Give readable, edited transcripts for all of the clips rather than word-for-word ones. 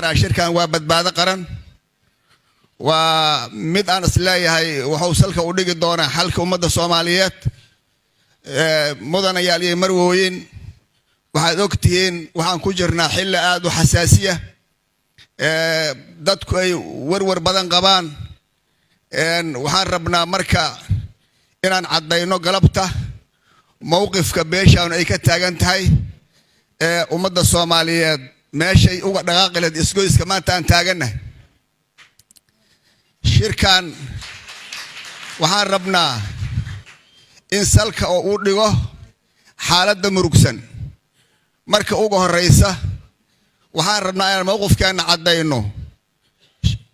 karaa shirkan waa badbaado qaran waa mid aan isleeyahay wuxuu salka u dhigi doonaa xalka ummadda Soomaaliyeed mudanayaal iyo marwooyin waxaad ogtihiin waxaan ku jirnaa xilli aad u xasaasiya dadku ay warwar badan qabaan waxaan rabnaa marka inaan cadayno galabta mowqifka beeshaan ay ka taagan tahay ummadda Soomaaliyeed meeshay uga dhaqaaqleed isgoyska maanta aan taaganahay shirkan waxaan rabnaa in salka oo u dhigo xaaladda murugsan marka ugu horeysa waxaan rabnaa inaan mowqifkeena cadayno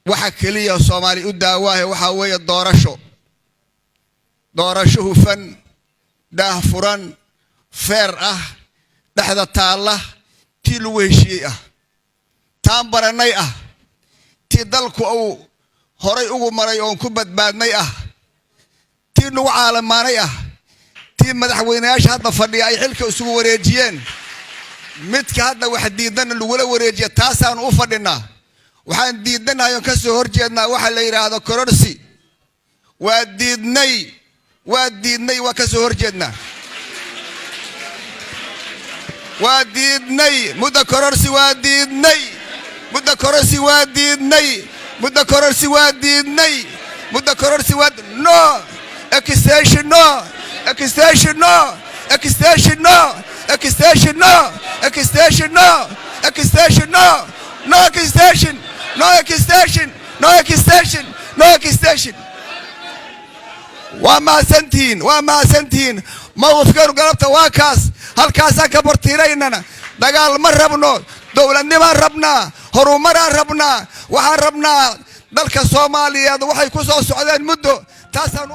waxa kaliya Soomaali u daawaahay waxa weeye doorasho hufan daahfuran fair ah dhaxda taala tii lagu heshiiyay ah taan baranay ah tii dalku uu horay ugu maray oo ku badbaadnay ah tii lagu caalamaanay ah tii madaxweynayaasha hadda fadhiya ay xilka isugu wareejiyeen midka hadda wax diidan lagu la wareejiyo taasaan u fadhinaa waxaan diidanahay ka soo horjeednaa waxa la yiraahdo kororsi waa diidnay waa ka soo horjeednaa واديدني مدة كرسي واديدني مدة كرسي واديدني مدة كرسي واديدني مدة كرسي واد no accusation no accusation no accusation no accusation no accusation no accusation no no accusation no accusation no accusation no accusation وما سنتين موقف كانوا قلبته واكاس halkaas ka bortiiraynana dagaal ma rabno dawladnimo rabnaa horumar rabnaa waxaan rabnaa dalka Soomaaliyeed waxay ku soo socdeen muddo taasaan